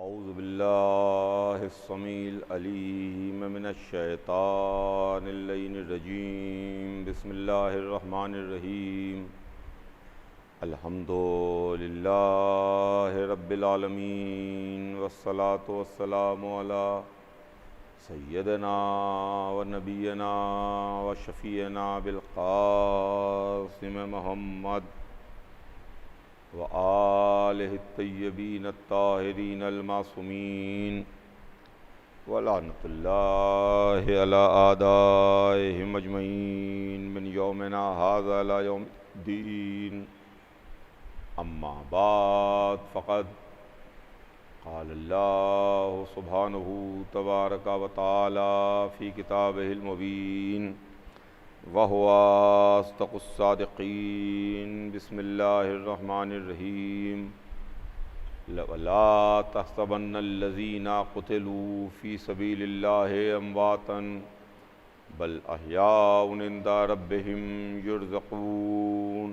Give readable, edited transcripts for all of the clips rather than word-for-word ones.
اعوذ باللہ السمیع العلیم من الشیطان اللعین الرجیم بسم اللہ الرحمن الرحیم الحمد للہ رب العالمین والصلاة والسلام علی سیدنا و نبینا و شفیعنا بالقاسم محمد وآلہ الطیبین الطاہرین المعصومین ولعنۃ اللہ علی اعدائہم اجمعین من یومنا ھذا الی یوم الدین اما بعد فقد قال اللہ سبحانہ تبارک و تعالی فی کتابہ المبین وَهُوَ أَصْدَقُ الصَّادِقِينَ بسم اللہ الرحمن الرحیم وَلَا تَحْسَبَنَّ الَّذِينَ قُتِلُوا فِي سَبِيلِ اللَّهِ أَمْوَاتًا بَلْ أَحْيَاءٌ عِندَ رَبِّهِمْ يُرْزَقُونَ۔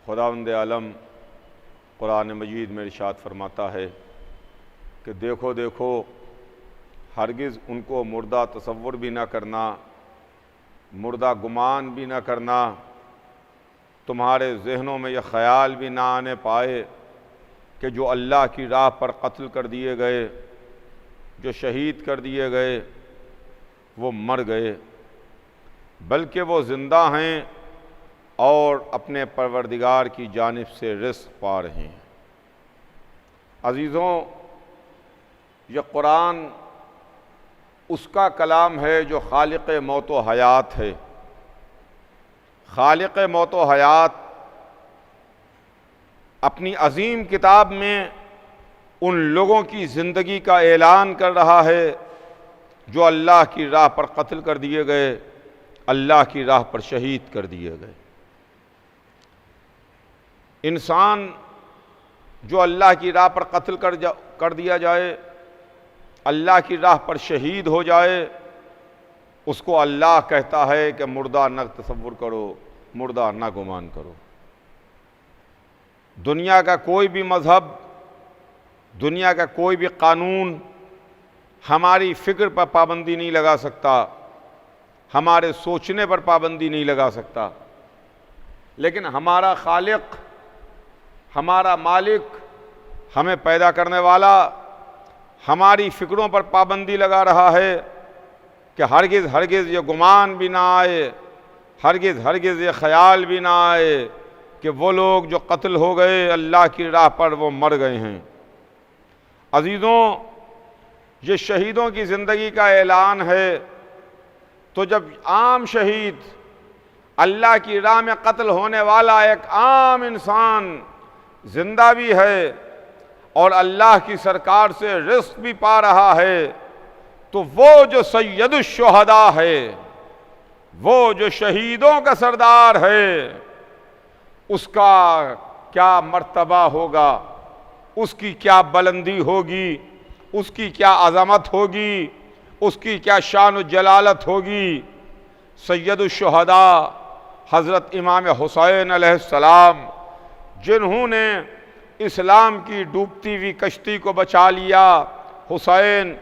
خداوند عالم قرآن مجید میں ارشاد فرماتا ہے کہ دیکھو دیکھو ہرگز ان کو مردہ تصور بھی نہ کرنا، مردہ گمان بھی نہ کرنا، تمہارے ذہنوں میں یہ خیال بھی نہ آنے پائے کہ جو اللہ کی راہ پر قتل کر دیے گئے، جو شہید کر دیے گئے، وہ مر گئے، بلکہ وہ زندہ ہیں اور اپنے پروردگار کی جانب سے رزق پا رہے ہیں۔ عزیزوں، یہ قرآن اس کا کلام ہے جو خالق موت و حیات ہے۔ خالق موت و حیات اپنی عظیم کتاب میں ان لوگوں کی زندگی کا اعلان کر رہا ہے جو اللہ کی راہ پر قتل کر دیے گئے، اللہ کی راہ پر شہید کر دیے گئے۔ انسان جو اللہ کی راہ پر قتل کر دیا جائے، اللہ کی راہ پر شہید ہو جائے، اس کو اللہ کہتا ہے کہ مردہ نہ تصور کرو، مردہ نہ گمان کرو۔ دنیا کا کوئی بھی مذہب، دنیا کا کوئی بھی قانون ہماری فکر پر پابندی نہیں لگا سکتا، ہمارے سوچنے پر پابندی نہیں لگا سکتا، لیکن ہمارا خالق، ہمارا مالک، ہمیں پیدا کرنے والا ہماری فکروں پر پابندی لگا رہا ہے کہ ہرگز ہرگز یہ گمان بھی نہ آئے، ہرگز ہرگز یہ خیال بھی نہ آئے کہ وہ لوگ جو قتل ہو گئے اللہ کی راہ پر وہ مر گئے ہیں۔ عزیزوں، یہ شہیدوں کی زندگی کا اعلان ہے، تو جب عام شہید، اللہ کی راہ میں قتل ہونے والا ایک عام انسان زندہ بھی ہے اور اللہ کی سرکار سے رزق بھی پا رہا ہے، تو وہ جو سید الشہداء ہے، وہ جو شہیدوں کا سردار ہے، اس کا کیا مرتبہ ہوگا، اس کی کیا بلندی ہوگی، اس کی کیا عظمت ہوگی، اس کی کیا شان و جلالت ہوگی۔ سید الشہداء حضرت امام حسین علیہ السلام، جنہوں نے اسلام کی ڈوبتی ہوئی کشتی کو بچا لیا۔ حسین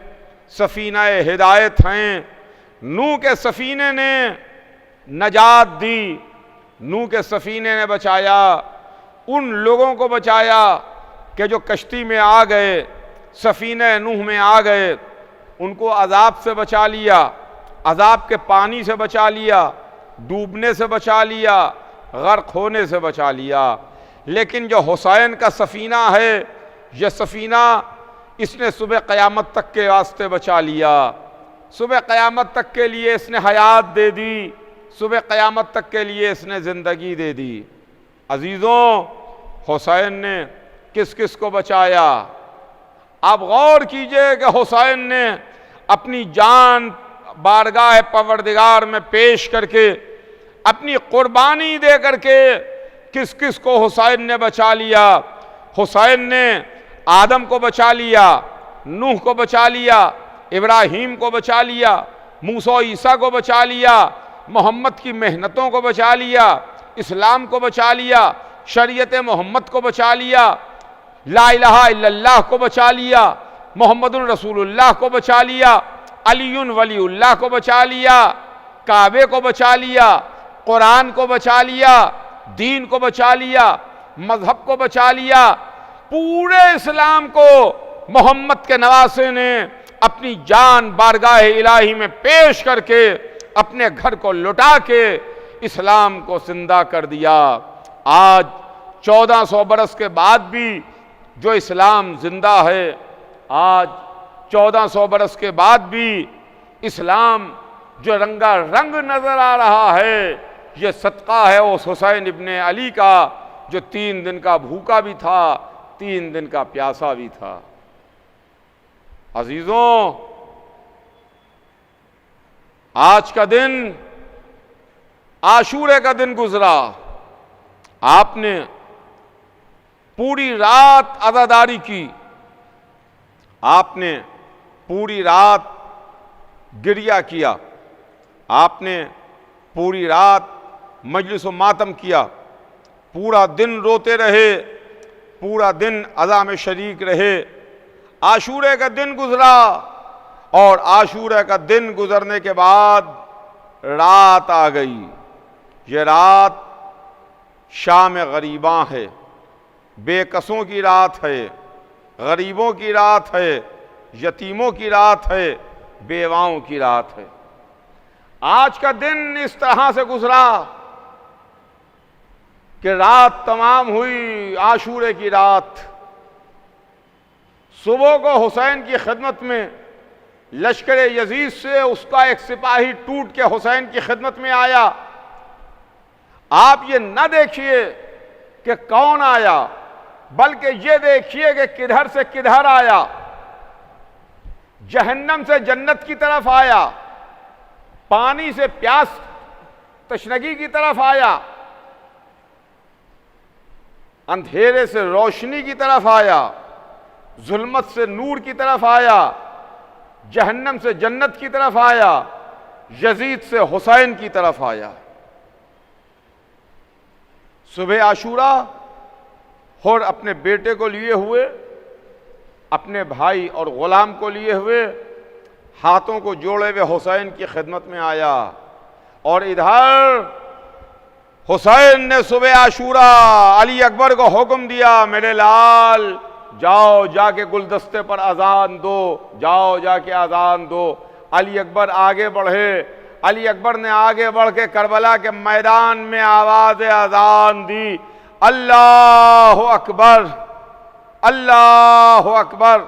سفینہ ہدایت ہیں، نوح کے سفینے نے نجات دی، نوح کے سفینے نے بچایا، ان لوگوں کو بچایا کہ جو کشتی میں آ گئے، سفینہ نوح میں آ گئے، ان کو عذاب سے بچا لیا، عذاب کے پانی سے بچا لیا، ڈوبنے سے بچا لیا، غرق ہونے سے بچا لیا۔ لیکن جو حسین کا سفینہ ہے، یہ سفینہ اس نے صبح قیامت تک کے واسطے بچا لیا، صبح قیامت تک کے لیے اس نے حیات دے دی، صبح قیامت تک کے لیے اس نے زندگی دے دی۔ عزیزوں، حسین نے کس کس کو بچایا؟ آپ غور کیجئے کہ حسین نے اپنی جان بارگاہ پروردگار میں پیش کر کے، اپنی قربانی دے کر کے کس کس کو حسین نے بچا لیا۔ حسین نے آدم کو بچا لیا، نوح کو بچا لیا، ابراہیم کو بچا لیا، موسیٰ عیسیٰ کو بچا لیا، محمد کی محنتوں کو بچا لیا، اسلام کو بچا لیا، شریعت محمد کو بچا لیا، لا الہ الا اللہ کو بچا لیا، محمد رسول اللہ کو بچا لیا، علی ولی اللہ کو بچا لیا، کعبے کو بچا لیا، قرآن کو بچا لیا، دین کو بچا لیا، مذہب کو بچا لیا، پورے اسلام کو محمد کے نواسے نے اپنی جان بارگاہ الہی میں پیش کر کے اپنے گھر کو لٹا کے اسلام کو زندہ کر دیا۔ آج 1400 برس کے بعد بھی جو اسلام زندہ ہے، آج 1400 برس کے بعد بھی اسلام جو رنگا رنگ نظر آ رہا ہے، یہ صدقہ ہے اس حسین ابن علی کا جو 3 دن کا بھوکا بھی تھا، 3 دن کا پیاسا بھی تھا۔ عزیزوں، آج کا دن عاشورے کا دن گزرا، آپ نے پوری رات عزاداری کی، آپ نے پوری رات گریہ کیا، آپ نے پوری رات مجلس و ماتم کیا، پورا دن روتے رہے، پورا دن عزا میں شریک رہے۔ عاشورے کا دن گزرا، اور عاشورے کا دن گزرنے کے بعد رات آ گئی۔ یہ رات شام غریباں ہے، بے کسوں کی رات ہے، غریبوں کی رات ہے، یتیموں کی رات ہے، بیواؤں کی رات ہے۔ آج کا دن اس طرح سے گزرا کہ رات تمام ہوئی، عاشورے کی رات، صبح کو حسین کی خدمت میں لشکر یزید سے اس کا ایک سپاہی ٹوٹ کے حسین کی خدمت میں آیا۔ آپ یہ نہ دیکھیے کہ کون آیا، بلکہ یہ دیکھیے کہ کدھر سے کدھر آیا۔ جہنم سے جنت کی طرف آیا، پانی سے پیاس تشنگی کی طرف آیا، اندھیرے سے روشنی کی طرف آیا، ظلمت سے نور کی طرف آیا، جہنم سے جنت کی طرف آیا، یزید سے حسین کی طرف آیا۔ صبح عاشورہ اور اپنے بیٹے کو لیے ہوئے، اپنے بھائی اور غلام کو لیے ہوئے، ہاتھوں کو جوڑے ہوئے حسین کی خدمت میں آیا، اور ادھر حسین نے صبح عاشورہ علی اکبر کو حکم دیا، میرے لال جاؤ جا کے گلدستے پر اذان دو، جاؤ جا کے اذان دو۔ علی اکبر آگے بڑھے، علی اکبر نے آگے بڑھ کے کربلا کے میدان میں آواز اذان دی، اللہ اکبر، اللہ اکبر۔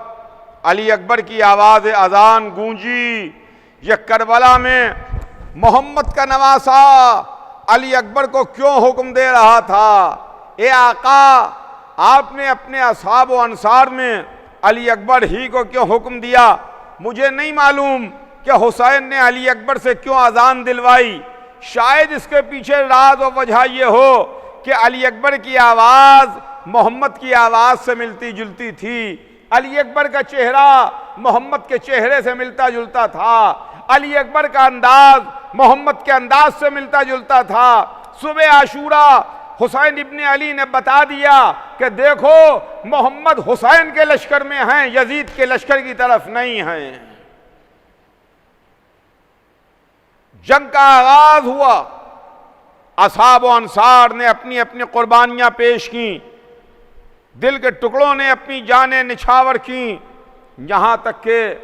علی اکبر کی آواز اذان گونجی۔ یہ کربلا میں محمد کا نواسا علی اکبر کو کیوں حکم دے رہا تھا؟ اے آقا، آپ نے اپنے اصحاب و انصار میں علی اکبر ہی کو کیوں حکم دیا؟ مجھے نہیں معلوم کہ حسین نے علی اکبر سے کیوں اذان دلوائی۔ شاید اس کے پیچھے راز و وجہ یہ ہو کہ علی اکبر کی آواز محمد کی آواز سے ملتی جلتی تھی، علی اکبر کا چہرہ محمد کے چہرے سے ملتا جلتا تھا، علی اکبر کا انداز محمد کے انداز سے ملتا جلتا تھا۔ صبح عاشورہ حسین ابن علی نے بتا دیا کہ دیکھو محمد حسین کے لشکر میں ہیں، یزید کے لشکر کی طرف نہیں ہیں۔ جنگ کا آغاز ہوا، اصحاب و انصار نے اپنی اپنی قربانیاں پیش کیں، دل کے ٹکڑوں نے اپنی جانیں نچھاور کیں، یہاں تک کہ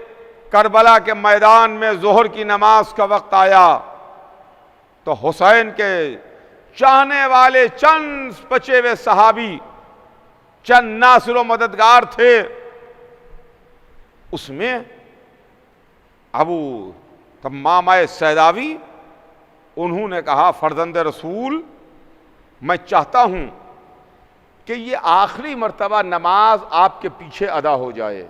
کربلا کے میدان میں ظہر کی نماز کا وقت آیا تو حسین کے چاہنے والے چند بچے ہوئے صحابی، چند ناصر و مددگار تھے، اس میں ابو تمامہ سیداوی، انہوں نے کہا فرزند رسول، میں چاہتا ہوں کہ یہ آخری مرتبہ نماز آپ کے پیچھے ادا ہو جائے،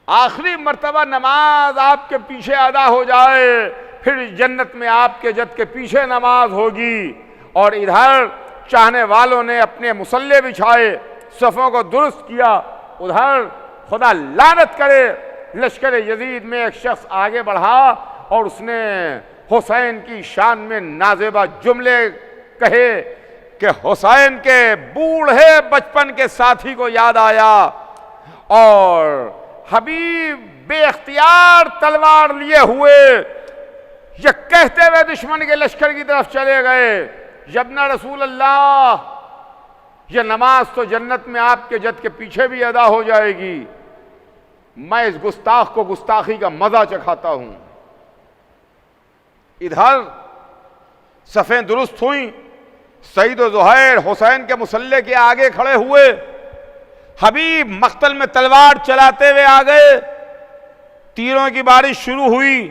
آخری مرتبہ نماز آپ کے پیچھے ادا ہو جائے، پھر جنت میں آپ کے جد کے پیچھے نماز ہوگی۔ اور ادھر چاہنے والوں نے اپنے مصلے بچھائے، صفوں کو درست کیا، ادھر خدا لعنت کرے لشکر یزید میں ایک شخص آگے بڑھا اور اس نے حسین کی شان میں نازیبہ جملے کہے، کہ حسین کے بوڑھے بچپن کے ساتھی کو یاد آیا اور حبیب بے اختیار تلوار لیے ہوئے یہ کہتے ہوئے دشمن کے لشکر کی طرف چلے گئے، یبنا رسول اللہ، یہ نماز تو جنت میں آپ کے جد کے پیچھے بھی ادا ہو جائے گی، میں اس گستاخ کو گستاخی کا مزہ چکھاتا ہوں۔ ادھر صفیں درست ہوئیں، سعید و زہیر حسین کے مسلح کے آگے کھڑے ہوئے، حبیب مقتل میں تلوار چلاتے ہوئے آ گئے، تیروں کی بارش شروع ہوئی،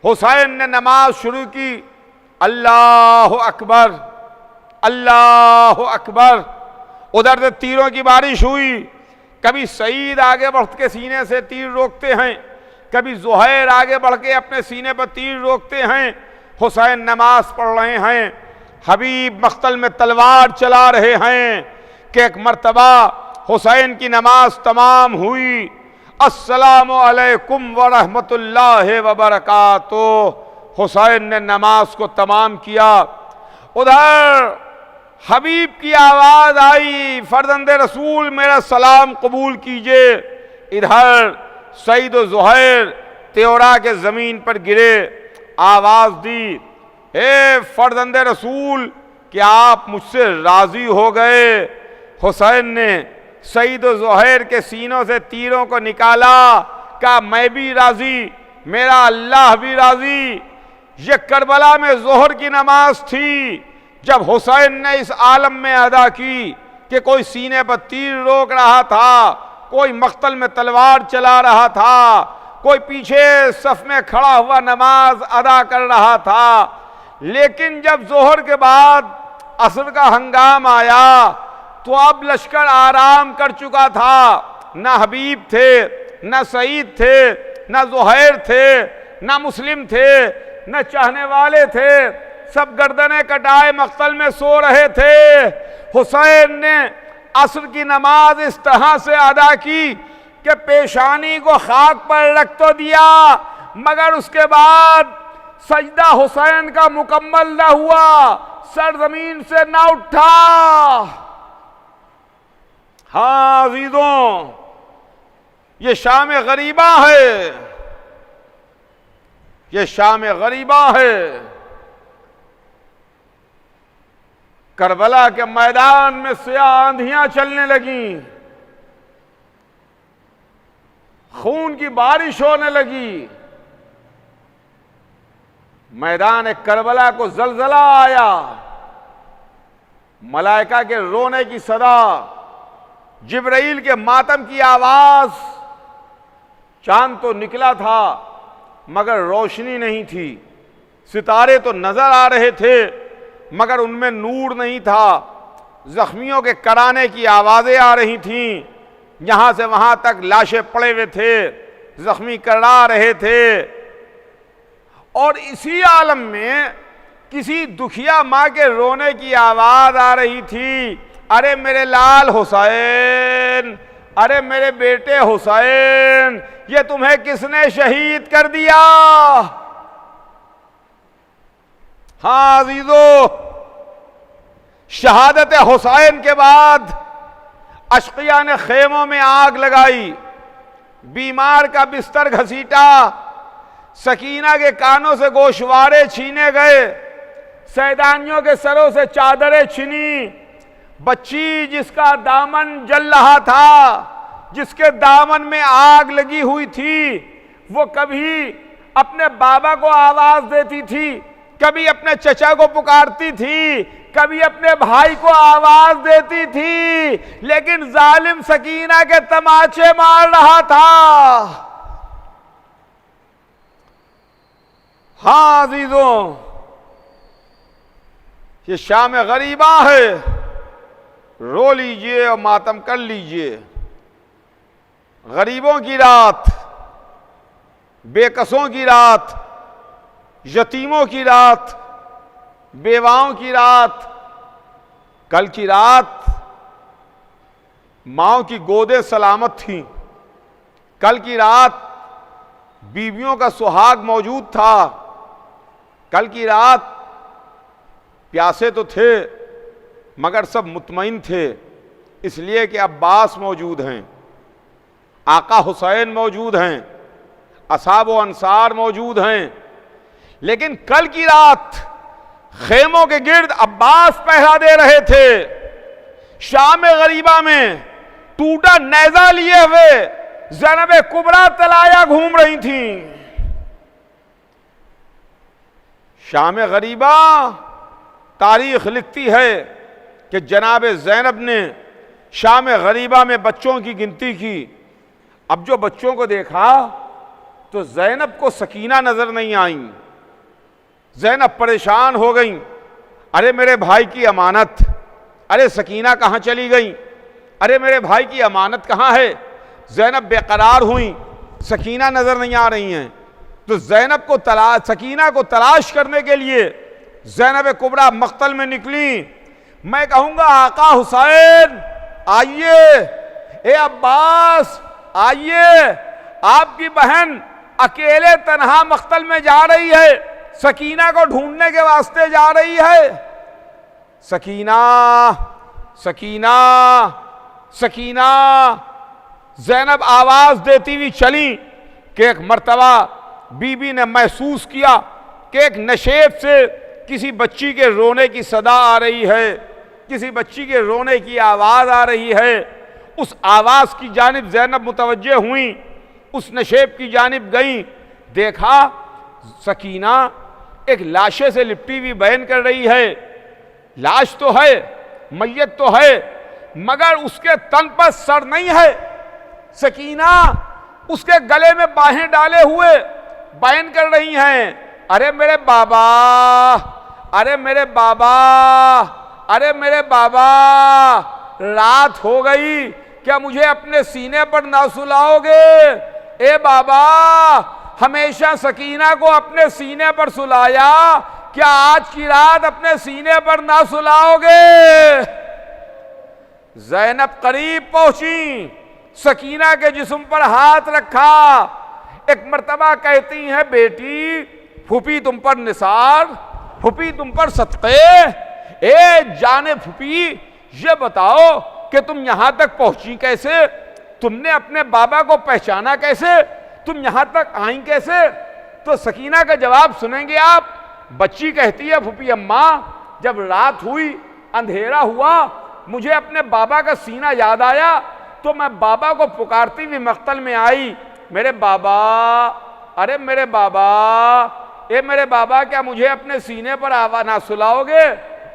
حسین نے نماز شروع کی، اللہ اکبر اللہ اکبر، ادھر سے تیروں کی بارش ہوئی، کبھی سعید آگے بڑھ کے سینے سے تیر روکتے ہیں، کبھی زہیر آگے بڑھ کے اپنے سینے پر تیر روکتے ہیں، حسین نماز پڑھ رہے ہیں، حبیب مقتل میں تلوار چلا رہے ہیں کہ ایک مرتبہ حسین کی نماز تمام ہوئی، السلام علیکم ورحمۃ اللہ وبرکاتہ، حسین نے نماز کو تمام کیا، ادھر حبیب کی آواز آئی، فرزند رسول میرا سلام قبول کیجئے، ادھر سعید و زہیر تیورا کے زمین پر گرے، آواز دی، اے فرزند رسول کیا آپ مجھ سے راضی ہو گئے؟ حسین نے سعید و زہیر کے سینوں سے تیروں کو نکالا، کہا میں بھی راضی، میرا اللہ بھی راضی۔ یہ کربلا میں ظہر کی نماز تھی، جب حسین نے اس عالم میں ادا کی کہ کوئی سینے پر تیر روک رہا تھا، کوئی مقتل میں تلوار چلا رہا تھا، کوئی پیچھے صف میں کھڑا ہوا نماز ادا کر رہا تھا، لیکن جب ظہر کے بعد عصر کا ہنگام آیا تو اب لشکر آرام کر چکا تھا، نہ حبیب تھے، نہ سعید تھے، نہ زہیر تھے، نہ مسلم تھے، نہ چاہنے والے تھے، سب گردنیں کٹائے مقتل میں سو رہے تھے۔ حسین نے عصر کی نماز اس طرح سے ادا کی کہ پیشانی کو خاک پر رکھ تو دیا، مگر اس کے بعد سجدہ حسین کا مکمل نہ ہوا، سر زمین سے نہ اٹھا۔ ہاں عزیزوں، یہ شام غریبہ ہے، یہ شام غریبہ ہے۔ کربلا کے میدان میں سیاہ آندھیاں چلنے لگیں، خون کی بارش ہونے لگی، میدان کربلا کو زلزلہ آیا، ملائکہ کے رونے کی صدا، جبرائیل کے ماتم کی آواز، چاند تو نکلا تھا مگر روشنی نہیں تھی، ستارے تو نظر آ رہے تھے مگر ان میں نور نہیں تھا، زخمیوں کے کرانے کی آوازیں آ رہی تھیں، یہاں سے وہاں تک لاشیں پڑے ہوئے تھے، زخمی کرا رہے تھے، اور اسی عالم میں کسی دکھیا ماں کے رونے کی آواز آ رہی تھی، ارے میرے لال حسین، ارے میرے بیٹے حسین، یہ تمہیں کس نے شہید کر دیا؟ ہاں عزیزو، شہادت حسین کے بعد اشقیاء نے خیموں میں آگ لگائی، بیمار کا بستر گھسیٹا، سکینہ کے کانوں سے گوشوارے چھینے گئے، سیدانیوں کے سروں سے چادریں چھنی، بچی جس کا دامن جل رہا تھا، جس کے دامن میں آگ لگی ہوئی تھی، وہ کبھی اپنے بابا کو آواز دیتی تھی، کبھی اپنے چچا کو پکارتی تھی، کبھی اپنے بھائی کو آواز دیتی تھی، لیکن ظالم سکینہ کے تماچے مار رہا تھا۔ ہاں عزیزوں، یہ شام غریبہ ہے، رو لیجئے اور ماتم کر لیجئے۔ غریبوں کی رات، بے کسوں کی رات، یتیموں کی رات، بیواؤں کی رات، کل کی رات ماؤں کی گودیں سلامت تھیں، کل کی رات بیویوں کا سہاگ موجود تھا، کل کی رات پیاسے تو تھے مگر سب مطمئن تھے، اس لیے کہ عباس موجود ہیں، آقا حسین موجود ہیں، اصحاب و انصار موجود ہیں۔ لیکن کل کی رات خیموں کے گرد عباس پہرا دے رہے تھے، شام غریبہ میں ٹوٹا نیزہ لیے ہوئے زینب کبریٰ طلایہ گھوم رہی تھیں۔ شام غریبہ تاریخ لکھتی ہے کہ جناب زینب نے شام غریبہ میں بچوں کی گنتی کی۔ اب جو بچوں کو دیکھا تو زینب کو سکینہ نظر نہیں آئیں، زینب پریشان ہو گئیں، ارے میرے بھائی کی امانت، ارے سکینہ کہاں چلی گئیں، ارے میرے بھائی کی امانت کہاں ہے؟ زینب بے قرار ہوئیں، سکینہ نظر نہیں آ رہی ہیں، تو زینب کو سکینہ کو تلاش کرنے کے لیے زینب کبریٰ مقتل میں نکلیں۔ میں کہوں گا آقا حسین آئیے، اے عباس آئیے، آپ کی بہن اکیلے تنہا مقتل میں جا رہی ہے، سکینہ کو ڈھونڈنے کے واسطے جا رہی ہے۔ سکینہ سکینہ سکینہ زینب آواز دیتی ہوئی چلی کہ ایک مرتبہ بی بی نے محسوس کیا کہ ایک نشیب سے کسی بچی کے رونے کی صدا آ رہی ہے، کسی بچی کے رونے کی آواز آ رہی ہے۔ اس آواز کی جانب زینب متوجہ ہوئیں، اس نشیب کی جانب گئیں، دیکھا سکینہ ایک لاشے سے لپٹی ہوئی بیان کر رہی ہے۔ لاش تو ہے، میت تو ہے، مگر اس کے تن پر سر نہیں ہے۔ سکینہ اس کے گلے میں باہیں ڈالے ہوئے بیان کر رہی ہیں، ارے میرے بابا، ارے میرے بابا، ارے میرے بابا، رات ہو گئی، کیا مجھے اپنے سینے پر نہ سلاؤ گے؟ اے بابا، ہمیشہ سکینہ کو اپنے سینے پر سلایا، کیا آج کی رات اپنے سینے پر نہ سلاؤ گے؟ زینب قریب پہنچی، سکینہ کے جسم پر ہاتھ رکھا، ایک مرتبہ کہتی ہیں بیٹی پھوپھی تم پر نثار، پھوپھی تم پر صدقے، اے جانے پھوپھی یہ بتاؤ کہ تم یہاں تک پہنچی کیسے؟ تم نے اپنے بابا کو پہچانا کیسے؟ تم یہاں تک آئیں کیسے؟ تو سکینہ کا جواب سنیں گے آپ۔ بچی کہتی ہے پھوپھی اماں جب رات ہوئی، اندھیرا ہوا، مجھے اپنے بابا کا سینہ یاد آیا تو میں بابا کو پکارتی ہوئی مقتل میں آئی، میرے بابا، ارے میرے بابا، اے میرے بابا کیا مجھے اپنے سینے پر آواز نہ سلاؤ گے؟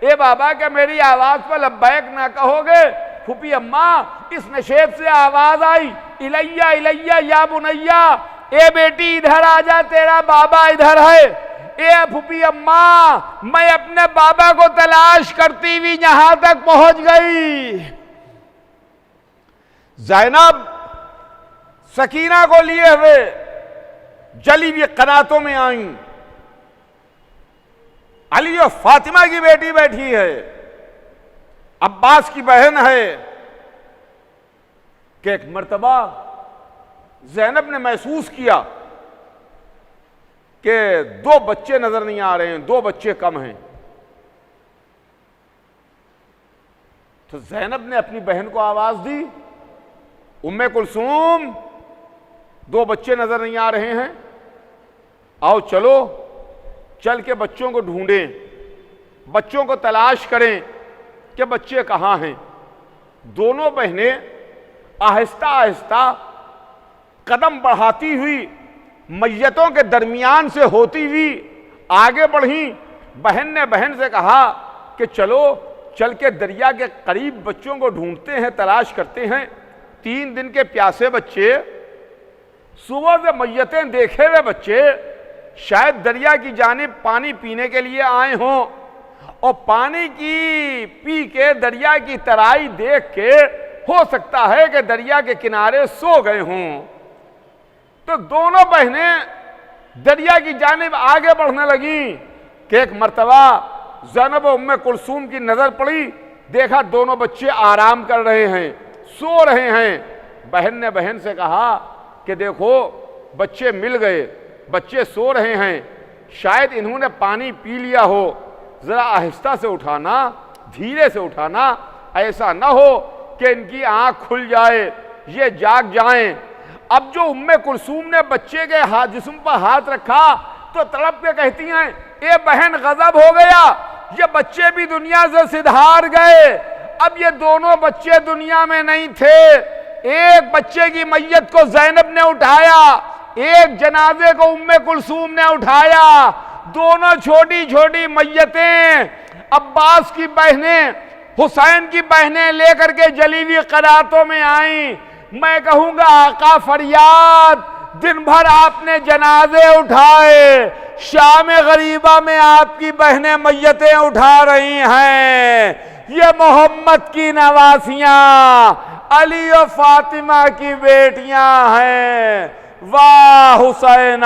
اے بابا کیا میری آواز پر لبیک نہ کہو گے؟ پھوپھی اماں اس نشیب سے آواز آئی، الیہ الیہ یا بنیہ، اے بیٹی ادھر آ جا، تیرا بابا ادھر ہے۔ اے پھوپھی اماں میں اپنے بابا کو تلاش کرتی ہوئی یہاں تک پہنچ گئی۔ زینب سکینہ کو لیے ہوئے جلی ہوئی قناتوں میں آئیں، علی و فاطمہ کی بیٹی بیٹھی ہے، عباس کی بہن ہے، کہ ایک مرتبہ زینب نے محسوس کیا کہ دو بچے نظر نہیں آ رہے ہیں، دو بچے کم ہیں۔ تو زینب نے اپنی بہن کو آواز دی، ام کلثوم دو بچے نظر نہیں آ رہے ہیں، آؤ چلو چل کے بچوں کو ڈھونڈیں، بچوں کو تلاش کریں کہ بچے کہاں ہیں۔ دونوں بہنیں آہستہ آہستہ قدم بڑھاتی ہوئی میتوں کے درمیان سے ہوتی ہوئی آگے بڑھیں۔ بہن نے بہن سے کہا کہ چلو چل کے دریا کے قریب بچوں کو ڈھونڈتے ہیں، تلاش کرتے ہیں۔ 3 دن کے پیاسے بچے، صبح سے میتیں دیکھے ہوئے بچے شاید دریا کی جانب پانی پینے کے لیے آئے ہوں، اور پانی کی پی کے دریا کی ترائی دیکھ کے ہو سکتا ہے کہ دریا کے کنارے سو گئے ہوں۔ تو دونوں بہنیں دریا کی جانب آگے بڑھنے لگیں کہ ایک مرتبہ زینب و ام کلثوم کی نظر پڑی، دیکھا دونوں بچے آرام کر رہے ہیں، سو رہے ہیں۔ بہن نے بہن سے کہا کہ دیکھو بچے مل گئے، بچے سو رہے ہیں، شاید انہوں نے پانی پی لیا ہو، ذرا آہستہ سے اٹھانا، دھیرے سے اٹھانا، ایسا نہ ہو کہ ان کی آنکھ کھل جائے، یہ جاگ جائیں۔ اب جو ام کلثوم نے بچے کے جسم پر ہاتھ رکھا تو تڑپ کے کہتی ہیں اے بہن غضب ہو گیا، یہ بچے بھی دنیا سے سدھار گئے۔ اب یہ دونوں بچے دنیا میں نہیں تھے، ایک بچے کی میت کو زینب نے اٹھایا، ایک جنازے کو ام کلثوم نے اٹھایا، دونوں چھوٹی چھوٹی میتیں عباس کی بہنیں، حسین کی بہنیں لے کر کے جلی ہوئی قراتوں میں آئیں۔ میں کہوں گا آقا فریاد، دن بھر آپ نے جنازے اٹھائے، شام غریبہ میں آپ کی بہنیں میتیں اٹھا رہی ہیں۔ یہ محمد کی نواسیاں، علی و فاطمہ کی بیٹیاں ہیں۔ واہ حسینہ،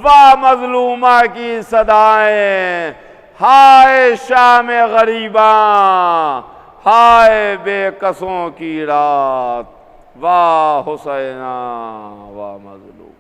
واہ مظلومہ کی صدائیں، ہائے شام غریباں، ہائے بے کسوں کی رات، واہ حسینہ واہ مظلوم۔